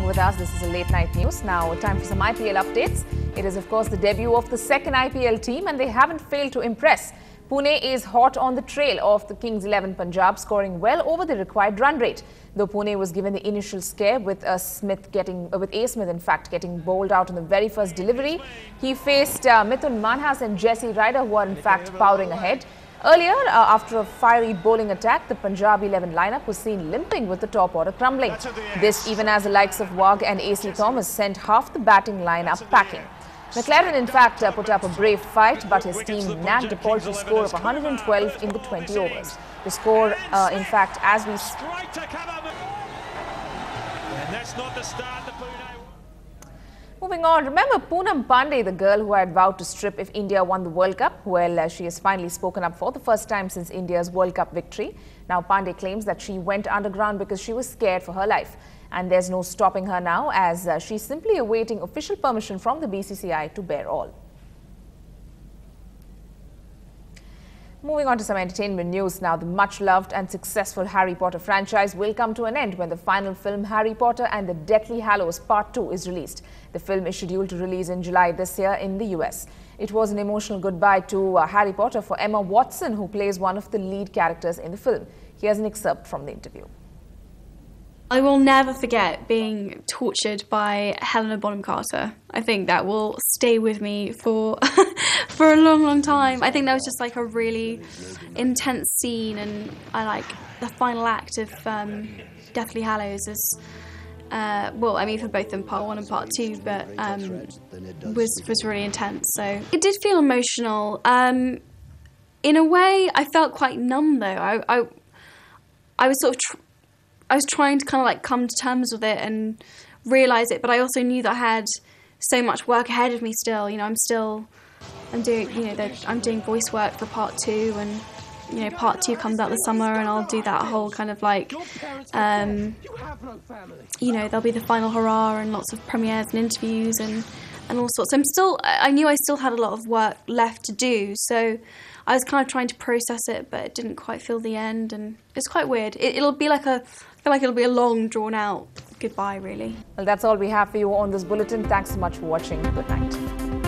with us. This is a late night news. Now, time for some IPL updates. It is, of course, the debut of the second IPL team, and they haven't failed to impress. Pune is hot on the trail of the Kings 11 Punjab, scoring well over the required run rate. Though Pune was given the initial scare with A. Smith, in fact, getting bowled out on the very first delivery. He faced Mithun Manhas and Jesse Ryder, who are in fact powering ahead. Earlier, after a fiery bowling attack, the Punjab 11 lineup was seen limping with the top order crumbling. This even as the likes of Wagh and AC Thomas sent half the batting lineup packing. McLaren, in fact, put up a brave fight, but his team nagged a paltry score of 112 in the 20 overs. The score, in fact, as we... Moving on, remember Poonam Pandey, the girl who had vowed to strip if India won the World Cup? Well, she has finally spoken up for the first time since India's World Cup victory. Now, Pandey claims that she went underground because she was scared for her life. And there's no stopping her now, as she's simply awaiting official permission from the BCCI to bear all. Moving on to some entertainment news now. The much-loved and successful Harry Potter franchise will come to an end when the final film Harry Potter and the Deathly Hallows Part 2 is released. The film is scheduled to release in July this year in the US. It was an emotional goodbye to Harry Potter for Emma Watson, who plays one of the lead characters in the film. Here's an excerpt from the interview. I will never forget being tortured by Helena Bonham Carter. I think that will stay with me for for a long, long time. I think that was just like a really intense scene, and I like the final act of Deathly Hallows is, well, I mean for both them, Part 1 and Part 2, but was really intense. So it did feel emotional. In a way, I felt quite numb though. I was sort of I was trying to kind of like come to terms with it and realise it, but I also knew that I had so much work ahead of me still. You know, I'm doing voice work for Part 2, and you know, Part 2 comes out this summer, and I'll do that whole kind of like, you know, there'll be the final hurrah and lots of premieres and interviews and all sorts. I knew I still had a lot of work left to do, so I was kind of trying to process it, but it didn't quite feel the end, and it's quite weird. It'll be like I feel like it'll be a long, drawn-out goodbye, really. Well, that's all we have for you on this bulletin. Thanks so much for watching. Good night.